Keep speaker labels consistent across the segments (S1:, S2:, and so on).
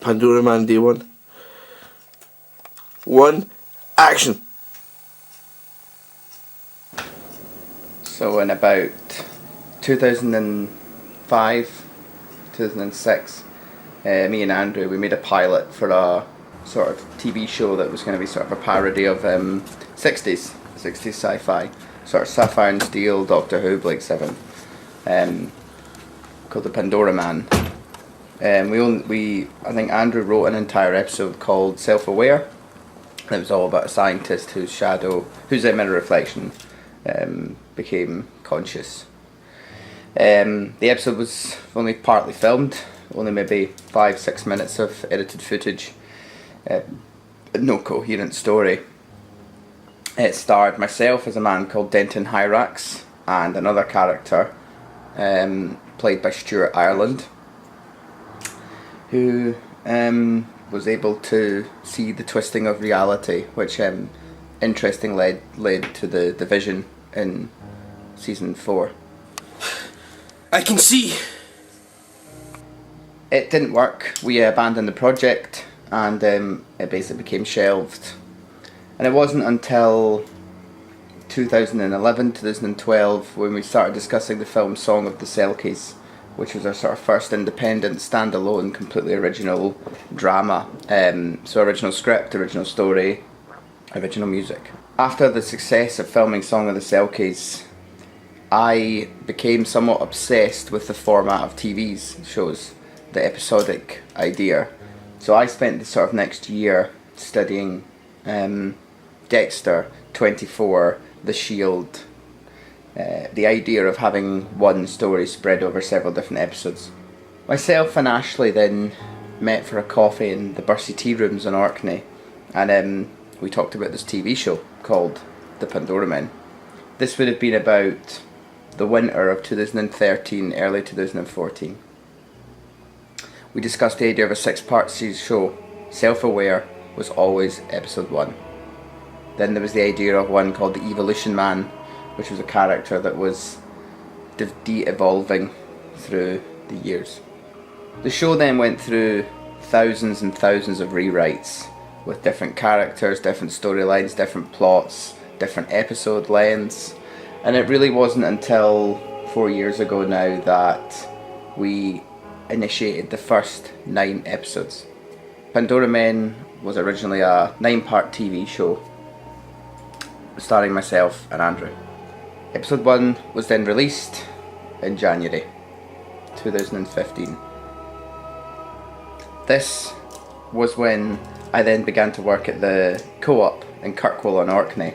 S1: Pandora Man, D1. 1, action!
S2: So in about 2005, 2006, me and Andrew, we made a pilot for a sort of TV show that was going to be sort of a parody of 60s sci-fi, sort of Sapphire and Steel, Doctor Who, Blake 7, called the Pandora Man. I think Andrew wrote an entire episode called Self-Aware. It was all about a scientist whose mirror reflection became conscious. The episode was only partly filmed, only maybe 5-6 minutes of edited footage, no coherent story. It starred myself as a man called Denton Hyrax and another character played by Stuart Ireland, who was able to see the twisting of reality, which interestingly led to the division in season 4.
S1: I can see!
S2: It didn't work. We abandoned the project and it basically became shelved. And it wasn't until 2011, 2012 when we started discussing the film Song of the Selkies, which was our sort of first independent, standalone, completely original drama. So original script, original story, original music. After the success of filming Song of the Selkies, I became somewhat obsessed with the format of TV shows, the episodic idea. So I spent the sort of next year studying Dexter, 24, The Shield, the idea of having one story spread over several different episodes. Myself and Ashley then met for a coffee in the Bursey Tea Rooms in Orkney, and we talked about this TV show called The Pandora Men. This would have been about the winter of 2013, early 2014. We discussed the idea of a 6-part series show. Self-Aware was always episode 1. Then there was the idea of one called the Evolution Man, which was a character that was de-evolving through the years. The show then went through thousands and thousands of rewrites with different characters, different storylines, different plots, different episode lengths, and it really wasn't until 4 years ago now that we initiated the first 9 episodes. Pandora Men was originally a 9-part TV show starring myself and Andrew. Episode 1 was then released in January 2015. This was when I then began to work at the Co-op in Kirkwall in Orkney,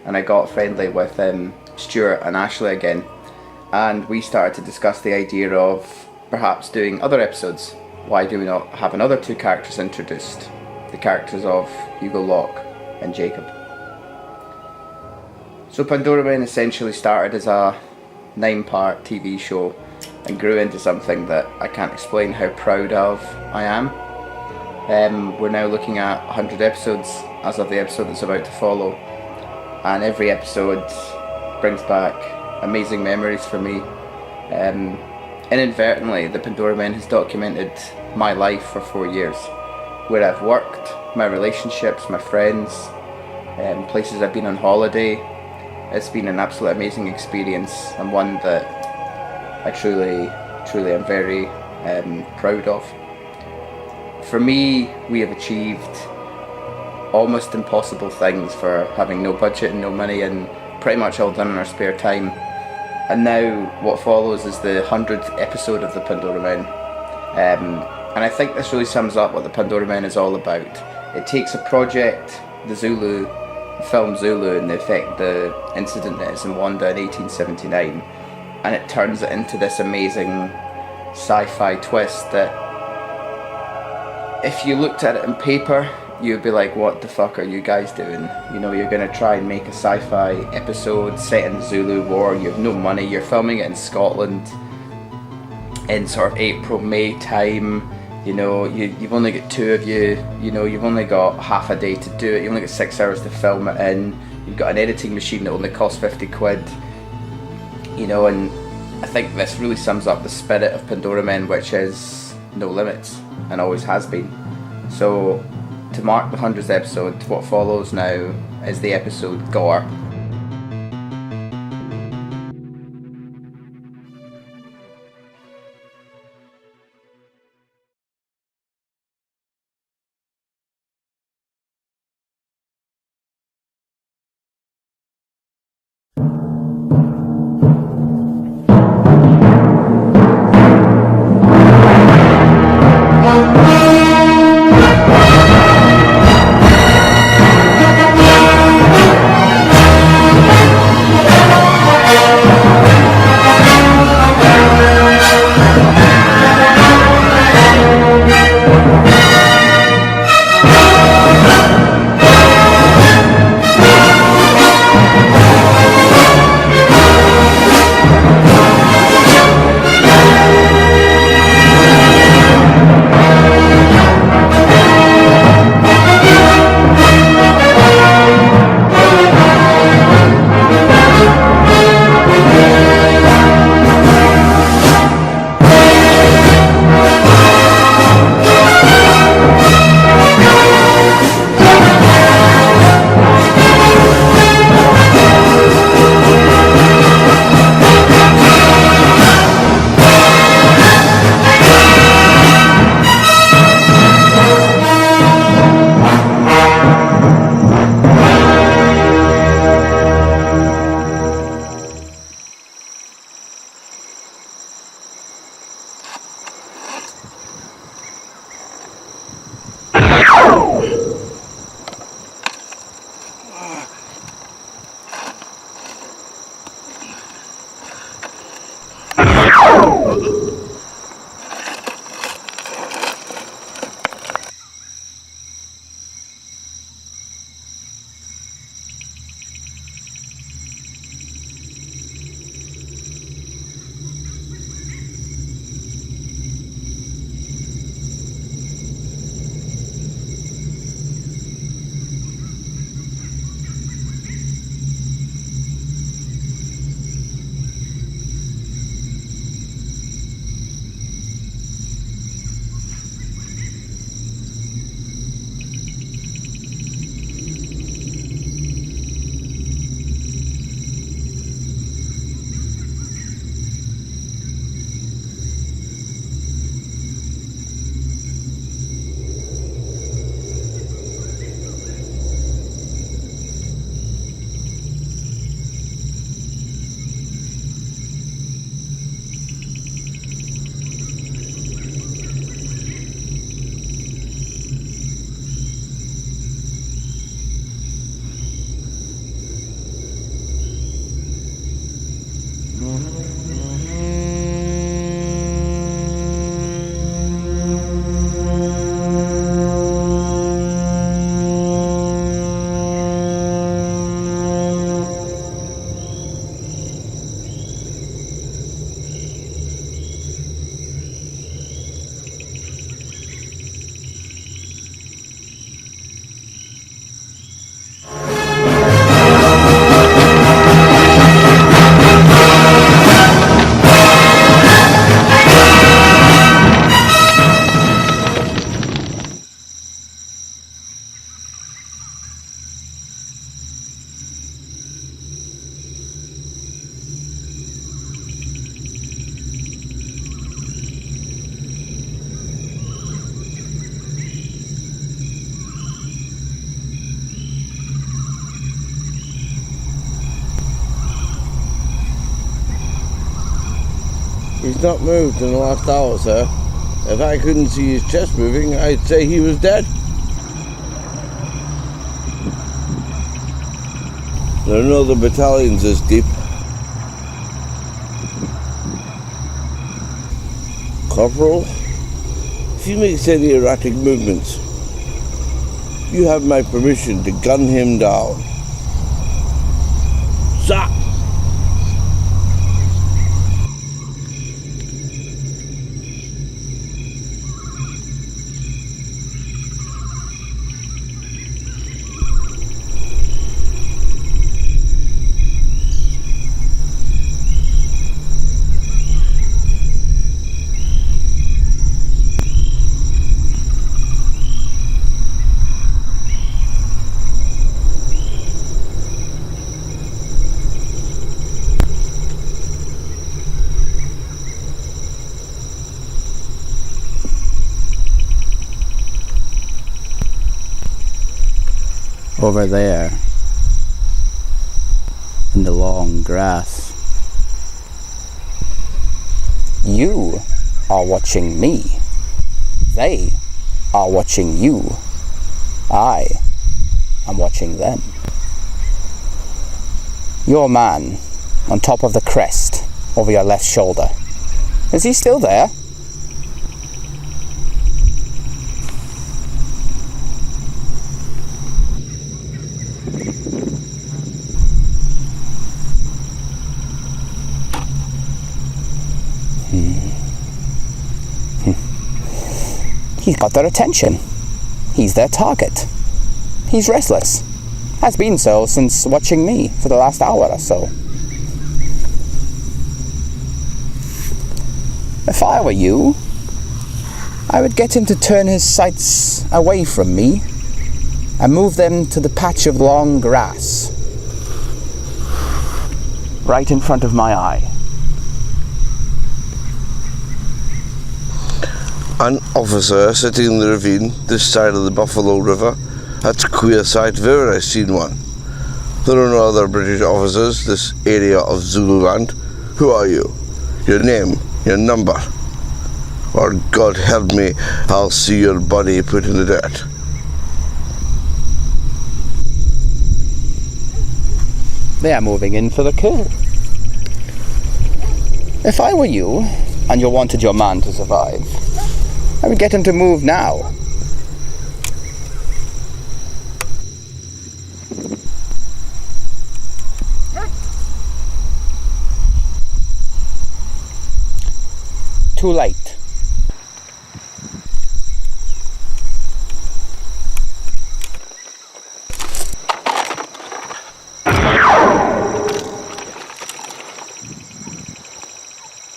S2: and I got friendly with Stuart and Ashley again, and we started to discuss the idea of perhaps doing other episodes. Why do we not have another 2 characters introduced? The characters of Hugo Locke and Jacob. So Pandora Men essentially started as a 9-part TV show and grew into something that I can't explain how proud of I am. We're now looking at 100 episodes as of the episode that's about to follow, and every episode brings back amazing memories for me. Inadvertently, the Pandora Men has documented my life for 4 years, where I've worked, my relationships, my friends, places I've been on holiday. It's been an absolute amazing experience, and one that I truly am very proud of. For me, we have achieved almost impossible things for having no budget and no money, and pretty much all done in our spare time. And now what follows is the 100th episode of the Pandora Men. And I think this really sums up what the Pandora Men is all about. It takes a project, the film Zulu, and the incident that is in Rwanda in 1879, and it turns it into this amazing sci-fi twist that if you looked at it on paper, you'd be like, what the fuck are you guys doing? You know, you're going to try and make a sci-fi episode set in Zulu war, you have no money, you're filming it in Scotland in sort of April, May time, you know, you've only got two of you, you know, you've only got half a day to do it, you only got 6 hours to film it in, you've got an editing machine that only costs 50 quid, you know, and I think this really sums up the spirit of Pandora Men, which is no limits, and always has been. So, to mark the 100th episode, what follows now is the episode GORR.
S3: He's not moved in the last hour, sir. If I couldn't see his chest moving, I'd say he was dead. There are no other battalions this deep. Corporal, if he makes any erratic movements, you have my permission to gun him down. Sir!
S4: Over there, in the long grass, you are watching me. They are watching you. I am watching them. Your man on top of the crest over your left shoulder. Is he still there? He's got their attention. He's their target. He's restless. Has been so since watching me for the last hour or so. If I were you, I would get him to turn his sights away from me and move them to the patch of long grass right in front of my eye.
S3: An officer sitting in the ravine this side of the Buffalo River. That's a queer sight if ever I've seen one. There are no other British officers this area of Zululand. Who are you? Your name, your number. Or God help me, I'll see your body put in the dirt.
S4: They are moving in for the kill. If I were you, and you wanted your man to survive, I would get him to move now. Too late.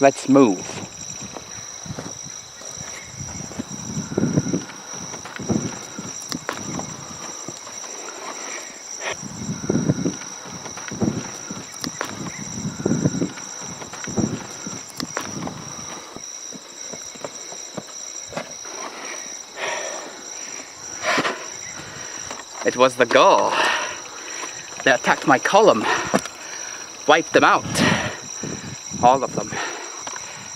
S4: Let's move. It was the GORR. They attacked my column, wiped them out, all of them.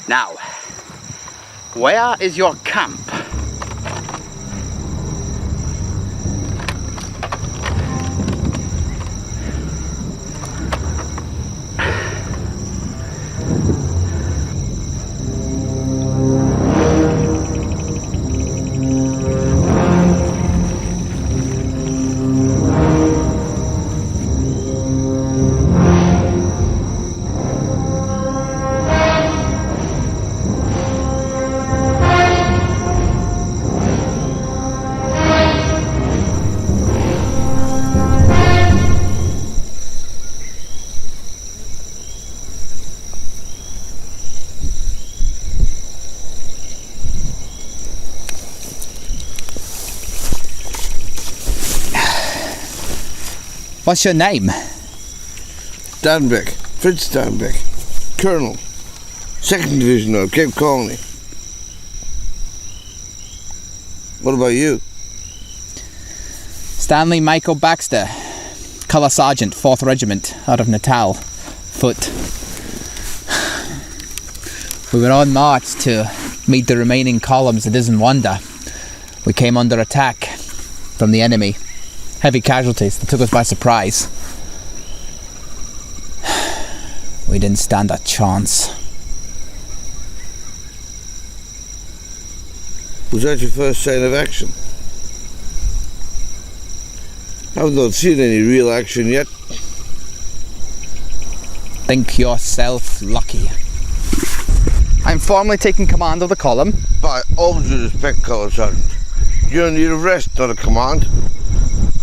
S4: Now, where is your camp? What's your name?
S3: Danbeck, Fritz Danbeck, Colonel, 2nd Division of Cape Colony. What about you?
S4: Stanley Michael Baxter, Colour Sergeant, 4th Regiment, out of Natal, foot. We were on march to meet the remaining columns. It isn't wonder we came under attack from the enemy. Heavy casualties that took us by surprise. We didn't stand a chance.
S3: Was that your first sign of action? I've not seen any real action yet.
S4: Think yourself lucky. I'm formally taking command of the column.
S3: By all due respect, Colour Sergeant, you're in need of rest, not a command.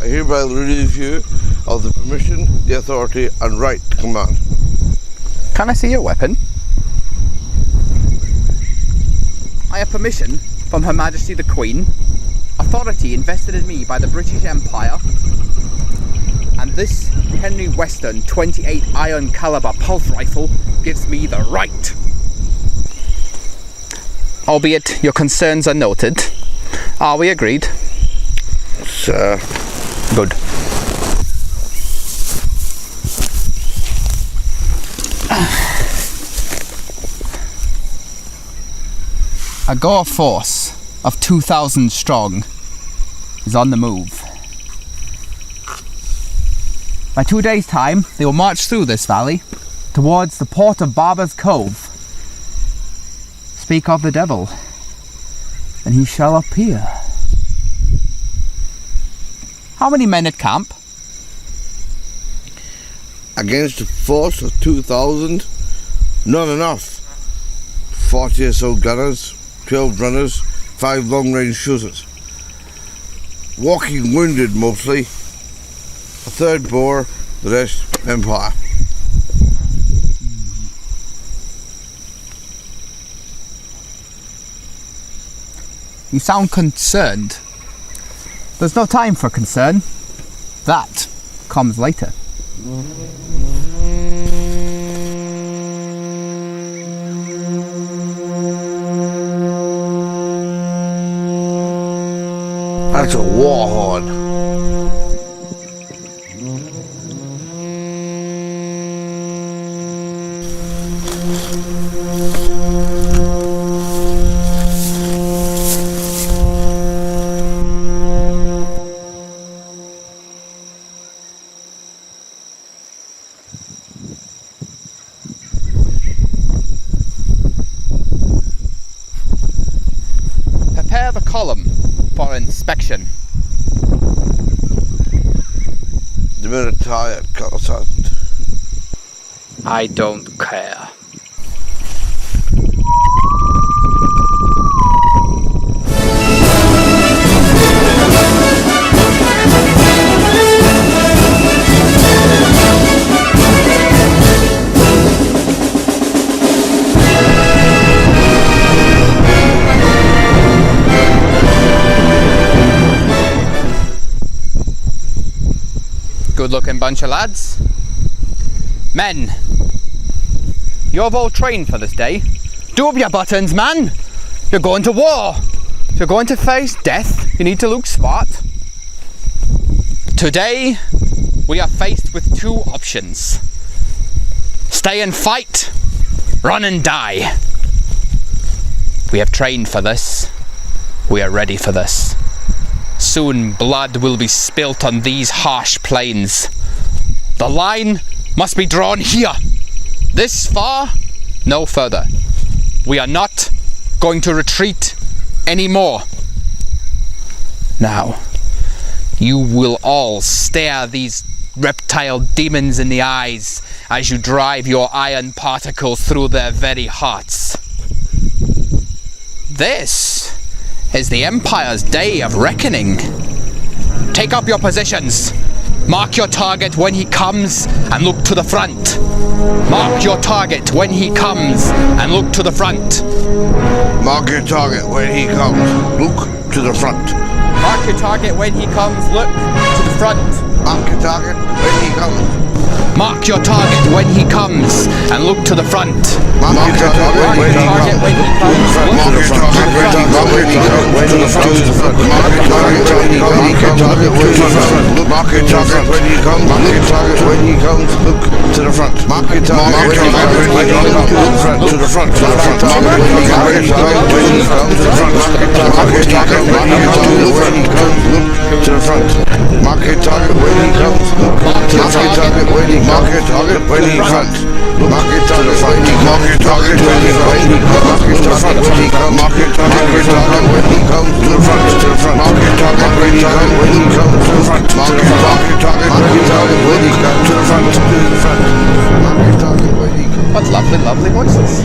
S3: I hereby relieve you of the permission, the authority and right to command.
S4: Can I see your weapon? I have permission from Her Majesty the Queen, authority invested in me by the British Empire, and this Henry Weston 28 iron caliber pulse rifle gives me the right. Albeit your concerns are noted. Are we agreed?
S3: Sir.
S4: Good. A GORR force of 2,000 strong is on the move. By 2 days' time, they will march through this valley towards the port of Barber's Cove. Speak of the devil, and he shall appear. How many men at camp?
S3: Against a force of 2,000, not enough. 40 or so gunners, 12 runners, 5 long-range shooters. Walking wounded mostly. A third Boer, the rest Empire.
S4: You sound concerned. There's no time for concern. That comes later.
S3: That's a war horn.
S4: Prepare the column for inspection.
S3: The men are tired, Colour Sergeant.
S4: I don't care. Good looking bunch of lads. Men, you've all trained for this day. Do up your buttons, man. You're going to war. If you're going to face death, you need to look smart. Today, we are faced with two options. Stay and fight, run and die. We have trained for this. We are ready for this. Soon blood will be spilt on these harsh plains. The line must be drawn here. This far, no further. We are not going to retreat anymore. Now, you will all stare these reptile demons in the eyes as you drive your iron particles through their very hearts. This is the Empire's day of reckoning. Take up your positions. Mark your target when he comes and look to the front. Mark your target when he comes and look to the front.
S3: Mark your target when he comes. Look to the front.
S4: Mark your target when he comes, look to the front.
S3: Mark your target when he comes.
S4: Mark your target when he comes and look to the front.
S3: Mark your target when he comes.
S4: when he comes, look
S3: Mark your target when he comes. When he comes to the front. Mark your target when he comes. Mark your target when he comes. Mark your target when he comes. Look to the front. Mark your target when he comes. Look to the front. To the front. Mark your target when he comes. To the front. Mark your target when he comes. Look to the front. Mark your target when he comes. Look to the front. Mark your target when he comes. Mark your target when he comes. Mark it to the front. Mark it to the front. Mark it to the front when he comes. Mark it to the front when he comes to the front. To the front. Mark it to the front when he comes to the front. Mark it to the when he comes to the front. To the front. Mark it to when he comes.
S4: What lovely, lovely voices.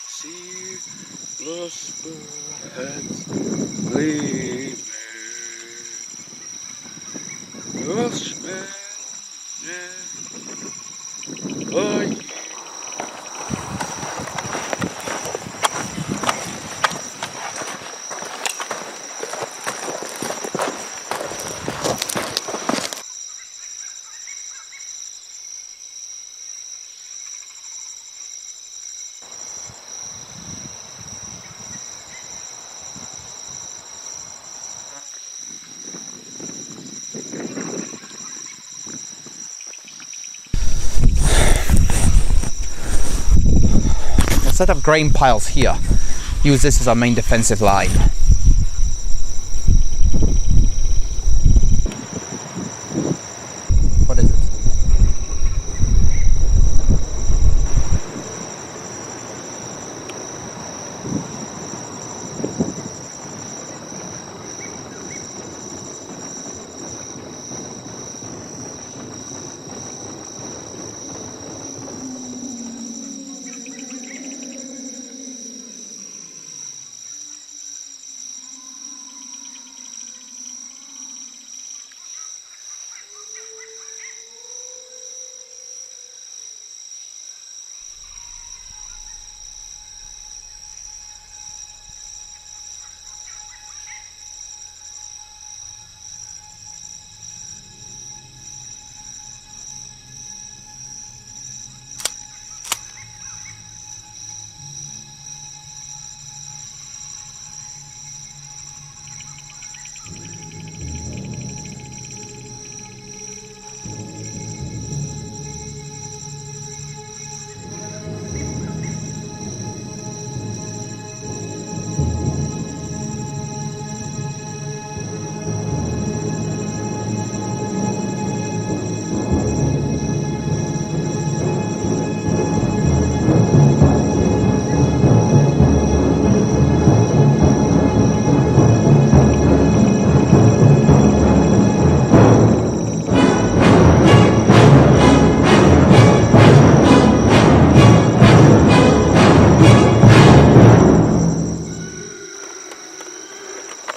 S1: See the spurheads gleaming, Welshmen in the year.
S4: Set up grain piles here. Use this as our main defensive line. What is it?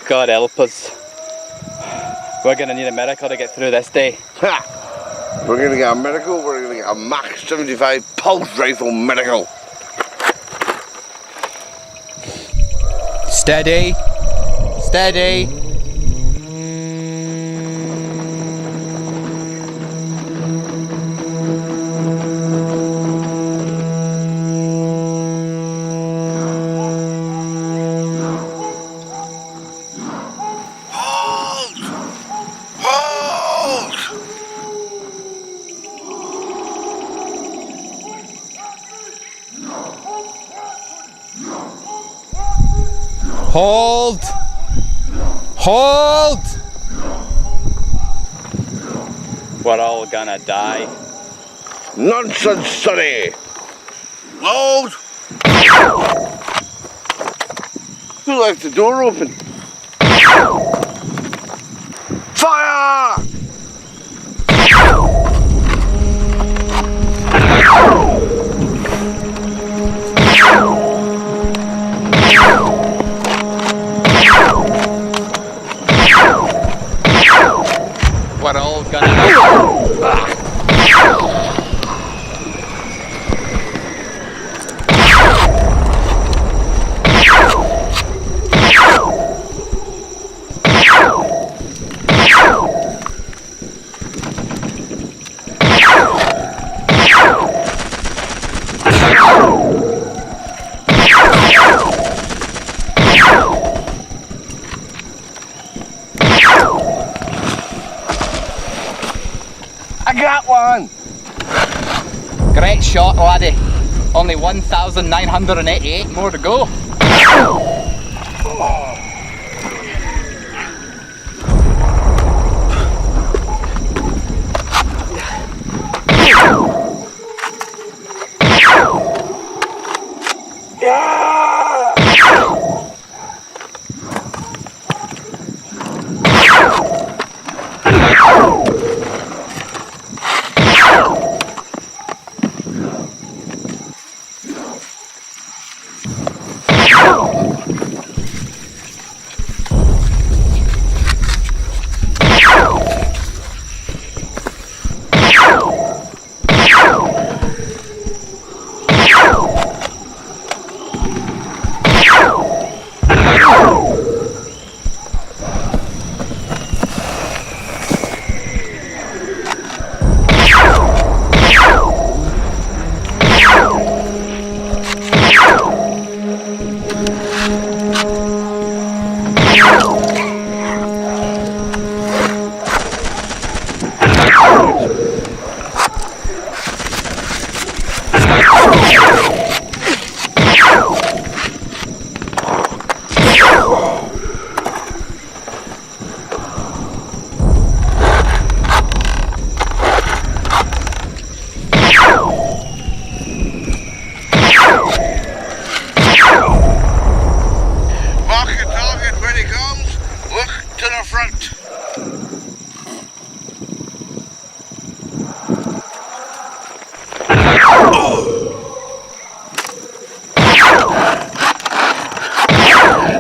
S4: God help us. We're gonna need a miracle to get through this day.
S3: Ha! We're gonna get a medical, we're gonna get a Mach 75 pulse rifle medical.
S4: Steady. Steady. Hold! Hold! We're all gonna die.
S3: Nonsense, sonny! Load! Who left the door open? Fire! I got one!
S4: Great shot, laddie. Only 1,988 more to go.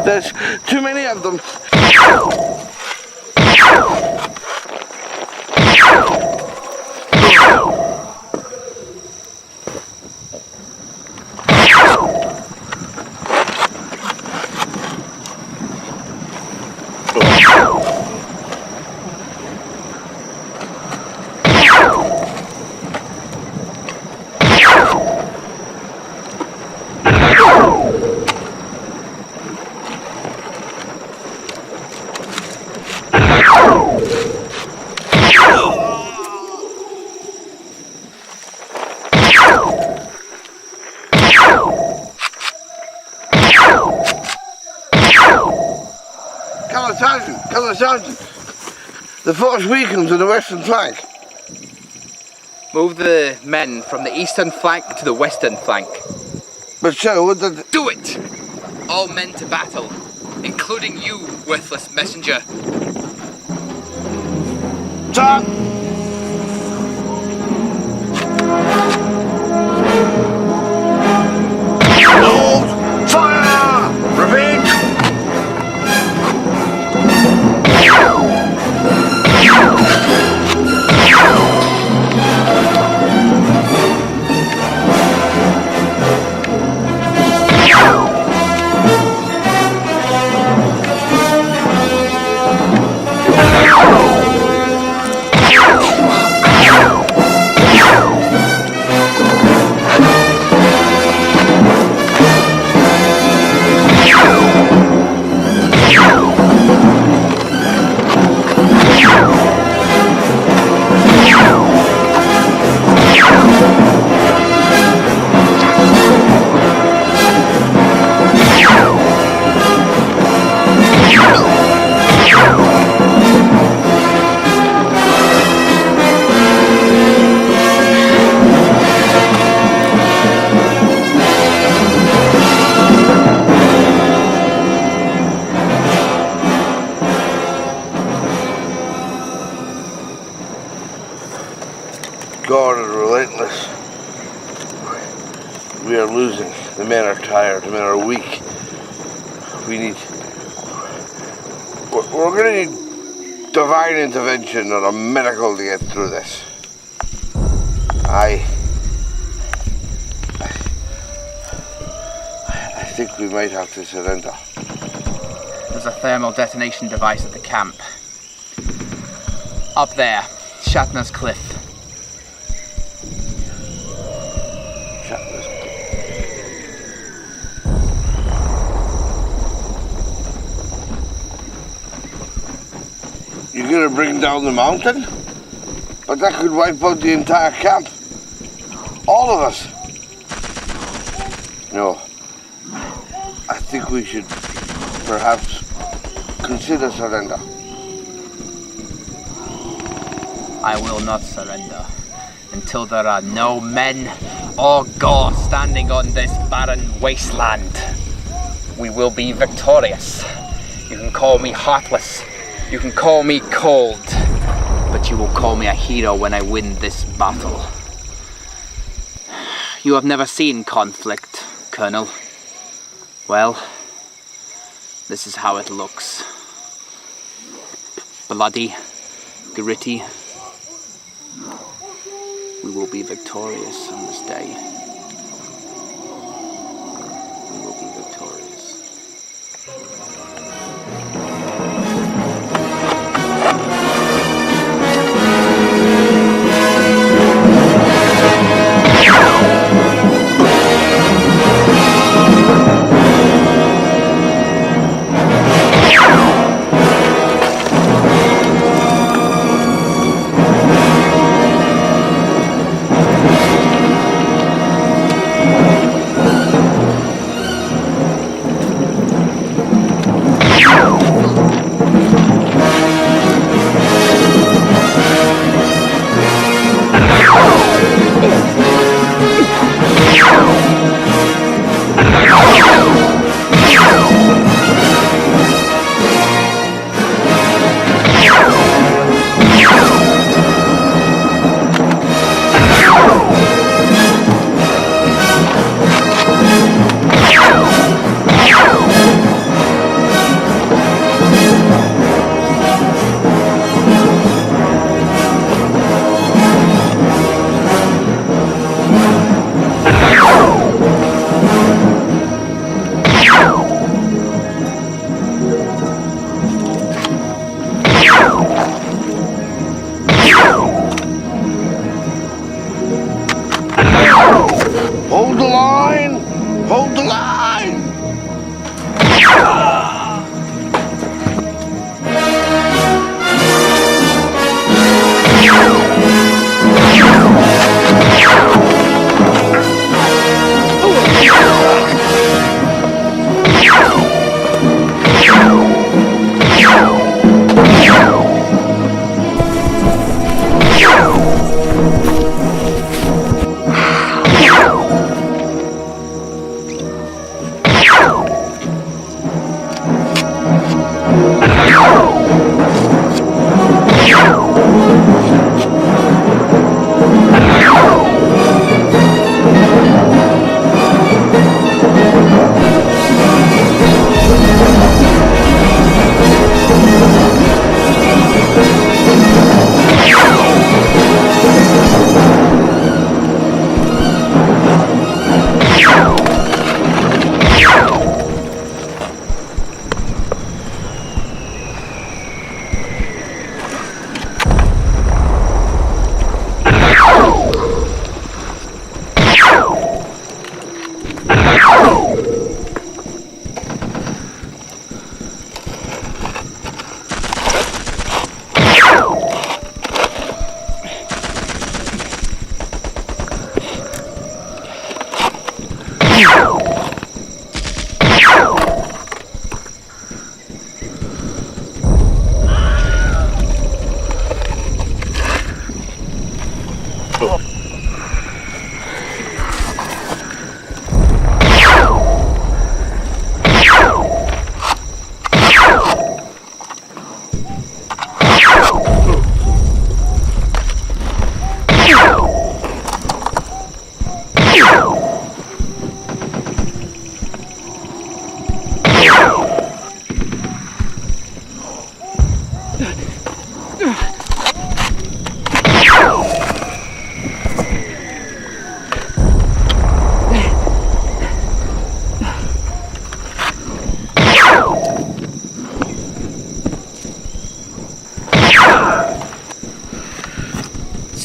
S3: There's too many of them. Sergeant, the force weakens on the western flank.
S4: Move the men from the eastern flank to the western flank.
S3: But sir, would the...
S4: Do it! All men to battle, including you, worthless messenger.
S3: Sir! Hold! Fire! Repeat! GORR is relentless. We are losing. The men are tired. The men are weak. We're going to need divine intervention or a miracle to get through this. I think we might have to surrender.
S4: There's a thermal detonation device at the camp. Up there, Shatner's Cliff.
S3: Shatner's Cliff. going to bring down the mountain, but that could wipe out the entire camp. All of us. No. I think we should perhaps consider surrender.
S4: I will not surrender until there are no men or GORR standing on this barren wasteland. We will be victorious. You can call me heartless, you can call me cold, but you will call me a hero when I win this battle. You have never seen conflict, Colonel. Well, this is how it looks. Bloody, gritty. We will be victorious on this day. We will be victorious.
S3: Hold the line! Hold the line!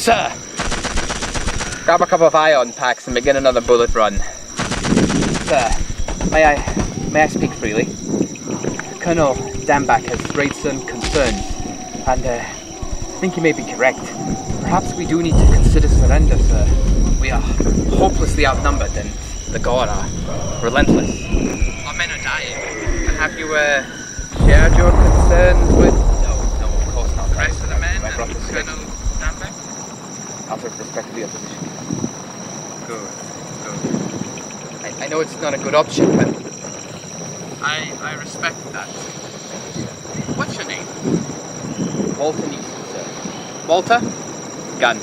S4: Sir, grab a couple of ion packs and begin another bullet run. Sir, may I speak freely? Colonel Dambach has raised some concerns And I think you may be correct. Perhaps we do need to consider surrender, sir. We are hopelessly outnumbered and the GORR are relentless. Our men are dying. Have you shared your concerns with... No, of course not. The rest of the men and Colonel Danbeck? Out of respect for your position. Good. I know it's not a good option, but I respect that. What's your name? Walter Neeson, sir. Walter? Gun.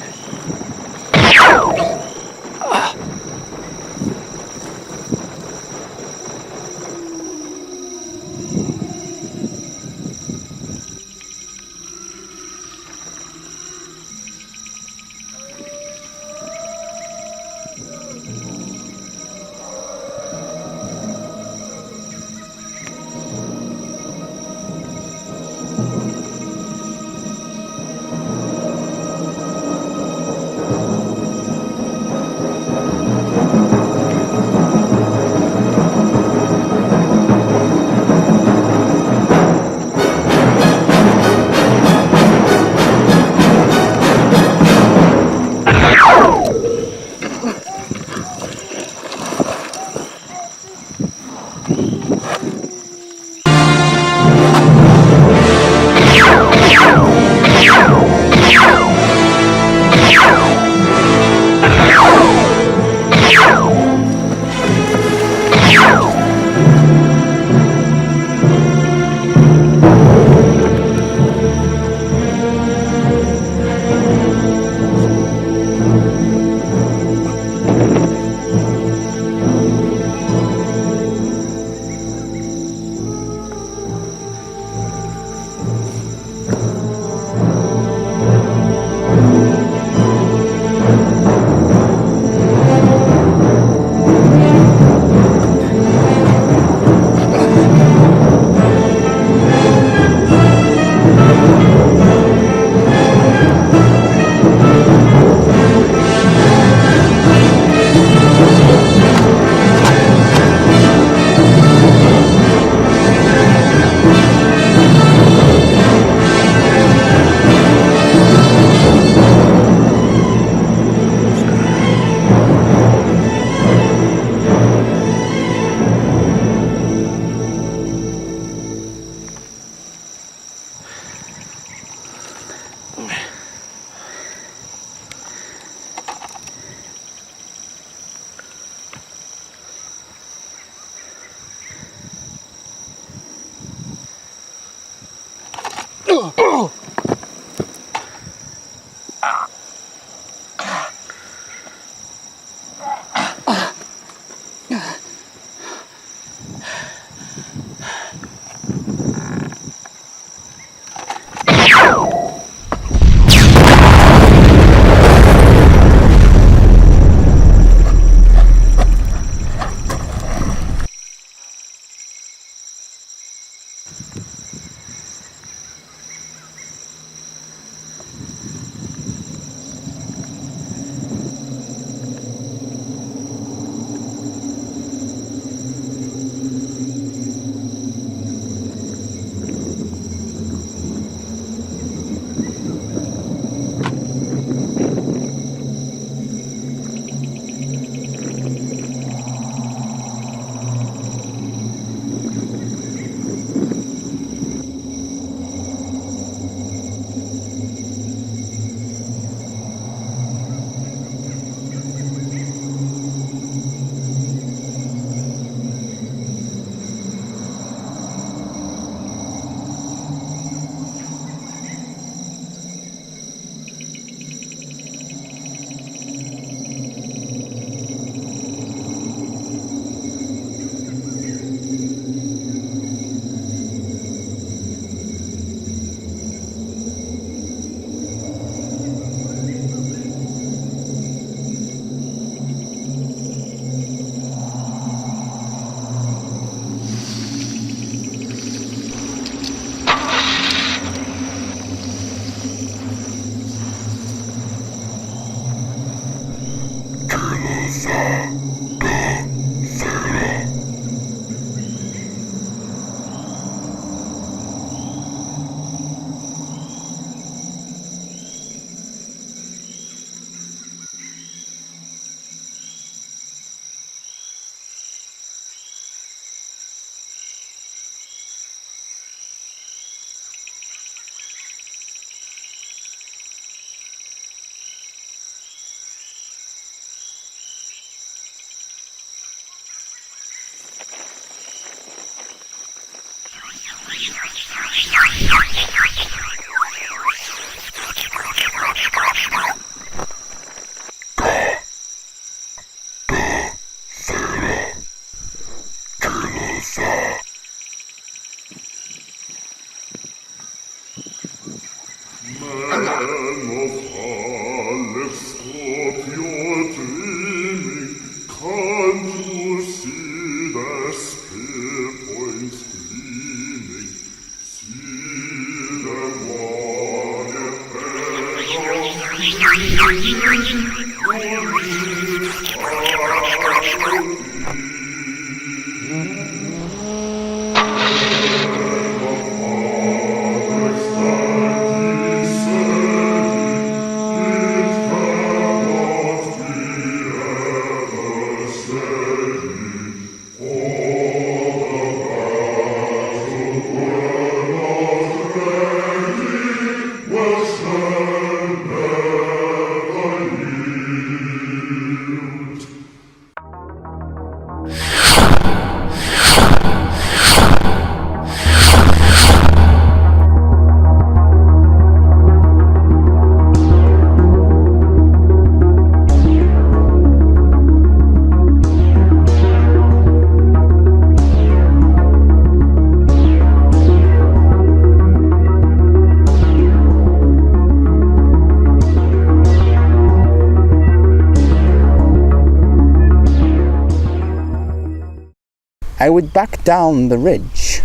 S4: I would back down the ridge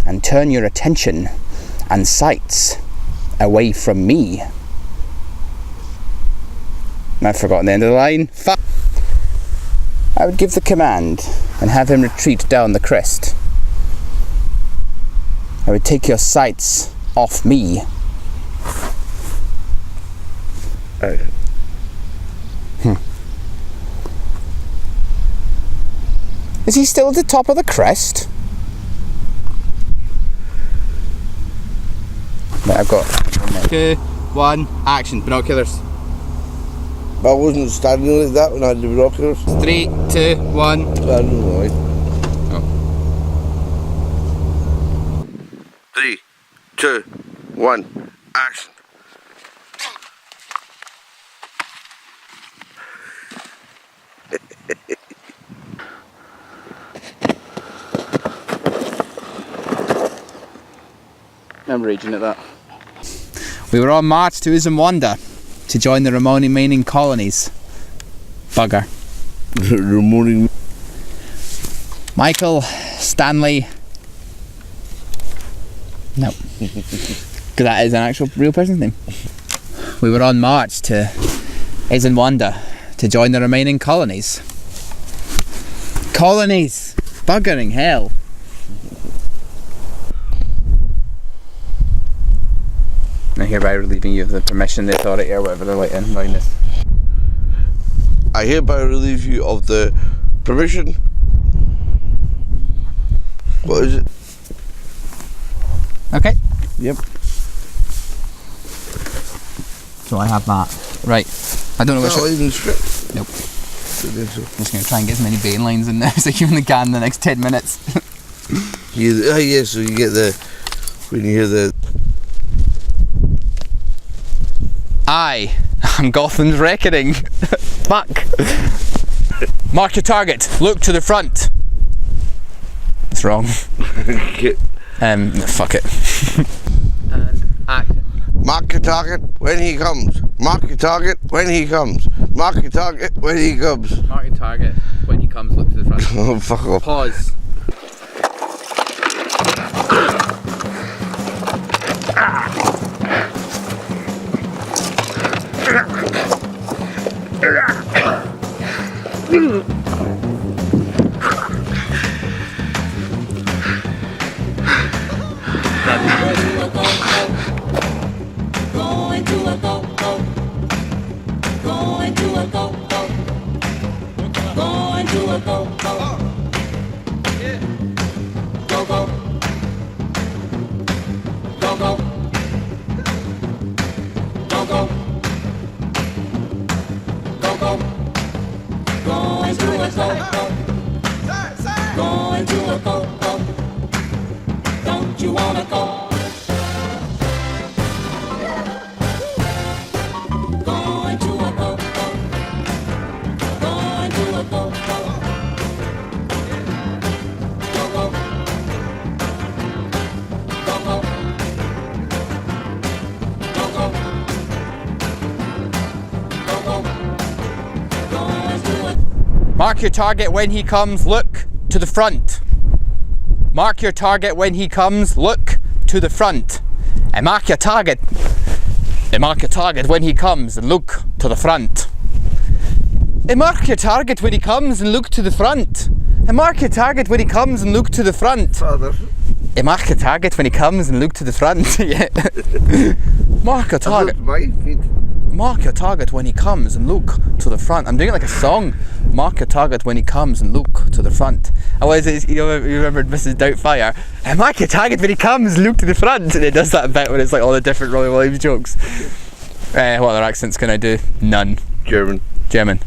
S4: and turn your attention and sights away from me. I've forgotten the end of the line. Fuck. I would give the command and have him retreat down the crest. I would take your sights off me. Is he still at the top of the crest? Right, I've got 2, 1, action. Binoculars.
S3: I wasn't standing like that when I had the binoculars.
S4: 3, 2, 1.
S3: I don't know.
S4: Oh.
S3: 3, 2, 1, action.
S4: I'm raging at that. We were on march to Uzumwanda to join the remaining colonies. Bugger.
S3: Remaining.
S4: Michael, Stanley. No. Because that is an actual real person's name. We were on march to Uzumwanda to join the remaining colonies. Colonies! Buggering hell. I hereby relieving you of the permission, the authority, or whatever they're like in this.
S3: I hereby relieve you of the permission. What is it?
S4: Okay.
S3: Yep.
S4: So I have that. Right. I don't know which
S3: Not even the script.
S4: Nope. I'm just going to try and get as many bane lines in there as I humanly can in the next 10 minutes.
S3: Yeah, so you get the, when you hear the...
S4: I am Gotham's reckoning. Fuck. Mark your target. Look to the front. It's wrong. Fuck it. And action.
S3: Mark your target when he comes. Mark your target when he comes. Mark your target when he comes.
S4: Mark your target. When he comes, look to the front.
S3: Oh, fuck off.
S4: Pause.
S5: Don't you wanna go? Going to a go, going to a go, go, go, go, go,
S4: Mark your target when he comes, look to the front. Mark your target when he comes, look to the front. And mark your target. And mark your target when he comes and look to the front. And mark your target when he comes and look to the front. And mark your target when he comes and look to the front.
S3: Father.
S4: And mark your target when he comes and look to the front. Yeah. Mark your target.
S3: My feet.
S4: Mark your target when he comes and look to the front. I'm doing it like a song. Mark your target when he comes and look to the front. Otherwise, you remembered Mrs. Doubtfire. And mark your target when he comes and look to the front. And it does that bit when it's like all the different Robbie Williams jokes. What other accents can I do? None.
S3: German.
S4: German.